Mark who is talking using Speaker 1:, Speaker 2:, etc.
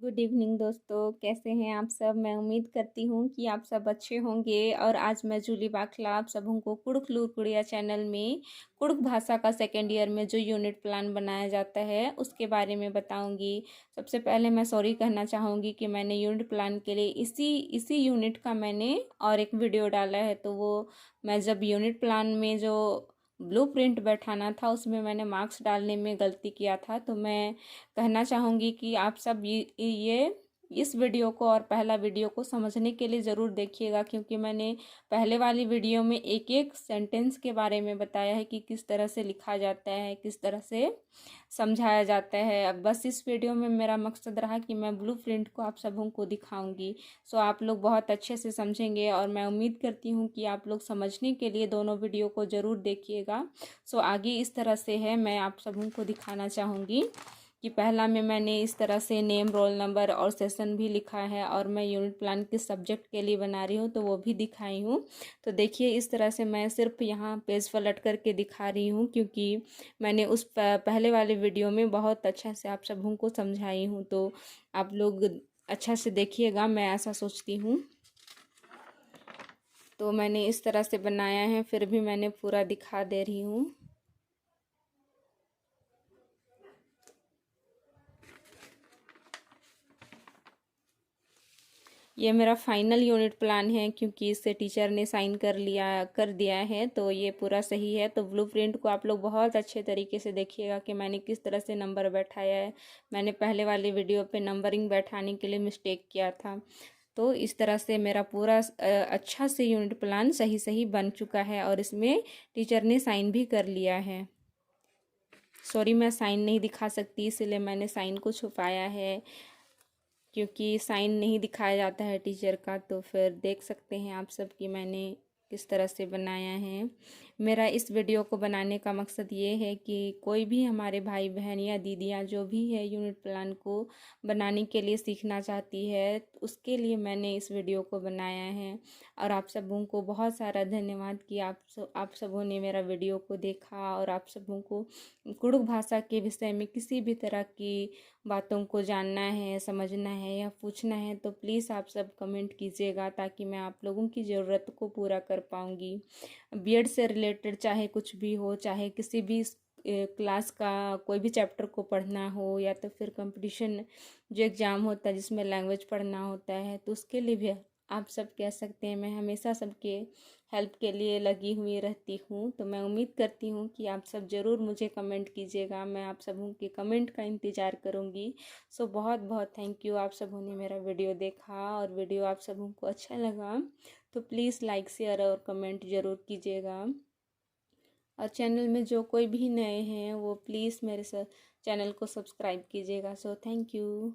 Speaker 1: Good evening दोस्तों, कैसे हैं आप सब। मैं उम्मीद करती हूँ कि आप सब अच्छे होंगे। और आज मैं जूली बाखला आप सबों को कुड़ुक लूरकुड़िया चैनल में कुड़ुक भाषा का सेकेंड ईयर में जो यूनिट प्लान बनाया जाता है उसके बारे में बताऊंगी। सबसे पहले मैं सॉरी कहना चाहूँगी कि मैंने यूनिट प्लान के लिए इसी यूनिट का मैंने और एक वीडियो डाला है, तो वो मैं जब यूनिट प्लान में जो ब्लूप्रिंट बैठाना था उसमें मैंने मार्क्स डालने में गलती किया था। तो मैं कहना चाहूँगी कि आप सब ये इस वीडियो को और पहला वीडियो को समझने के लिए ज़रूर देखिएगा, क्योंकि मैंने पहले वाली वीडियो में एक एक सेंटेंस के बारे में बताया है कि किस तरह से लिखा जाता है, किस तरह से समझाया जाता है। अब बस इस वीडियो में मेरा मकसद रहा कि मैं ब्लूप्रिंट को आप सबों को दिखाऊंगी, सो आप लोग बहुत अच्छे से समझेंगे। और मैं उम्मीद करती हूँ कि आप लोग समझने के लिए दोनों वीडियो को ज़रूर देखिएगा। सो आगे इस तरह से है, मैं आप सबों को दिखाना चाहूँगी कि पहला में मैंने इस तरह से नेम, रोल नंबर और सेशन भी लिखा है, और मैं यूनिट प्लान किस सब्जेक्ट के लिए बना रही हूँ तो वो भी दिखाई हूँ। तो देखिए इस तरह से मैं सिर्फ यहाँ पेज पलट करके दिखा रही हूँ, क्योंकि मैंने उस पहले वाले वीडियो में बहुत अच्छा से आप सबों को समझाई हूँ। तो आप लोग अच्छा से देखिएगा, मैं ऐसा सोचती हूँ। तो मैंने इस तरह से बनाया है, फिर भी मैंने पूरा दिखा दे रही हूँ। ये मेरा फाइनल यूनिट प्लान है, क्योंकि इससे टीचर ने साइन कर दिया है, तो ये पूरा सही है। तो ब्लूप्रिंट को आप लोग बहुत अच्छे तरीके से देखिएगा कि मैंने किस तरह से नंबर बैठाया है। मैंने पहले वाली वीडियो पे नंबरिंग बैठाने के लिए मिस्टेक किया था। तो इस तरह से मेरा पूरा अच्छा से यूनिट प्लान सही सही बन चुका है, और इसमें टीचर ने साइन भी कर लिया है। सॉरी, मैं साइन नहीं दिखा सकती, इसलिए मैंने साइन को छुपाया है, क्योंकि साइन नहीं दिखाया जाता है टीचर का। तो फिर देख सकते हैं आप सब कि मैंने किस तरह से बनाया है। मेरा इस वीडियो को बनाने का मकसद ये है कि कोई भी हमारे भाई बहन या दीदियाँ जो भी है यूनिट प्लान को बनाने के लिए सीखना चाहती है, उसके लिए मैंने इस वीडियो को बनाया है। और आप सबों को बहुत सारा धन्यवाद कि आप सबों ने मेरा वीडियो को देखा, और आप सबों को कुड़ुक भाषा के विषय में किसी भी तरह की बातों को जानना है, समझना है या पूछना है तो प्लीज़ आप सब कमेंट कीजिएगा, ताकि मैं आप लोगों की ज़रूरत को पूरा कर पाऊँगी। बीएड से रिलेटेड चाहे कुछ भी हो, चाहे किसी भी क्लास का कोई भी चैप्टर को पढ़ना हो, या तो फिर कंपटीशन जो एग्ज़ाम होता है जिसमें लैंग्वेज पढ़ना होता है, तो उसके लिए भी आप सब कह सकते हैं मैं हमेशा सबके हेल्प के लिए लगी हुई रहती हूँ। तो मैं उम्मीद करती हूँ कि आप सब ज़रूर मुझे कमेंट कीजिएगा, मैं आप सबों के कमेंट का इंतज़ार करूँगी। सो बहुत बहुत थैंक यू, आप सबों ने मेरा वीडियो देखा और वीडियो आप सबों को अच्छा लगा तो प्लीज़ लाइक, शेयर और कमेंट ज़रूर कीजिएगा। और चैनल में जो कोई भी नए हैं वो प्लीज़ मेरे चैनल को सब्सक्राइब कीजिएगा। So thank you.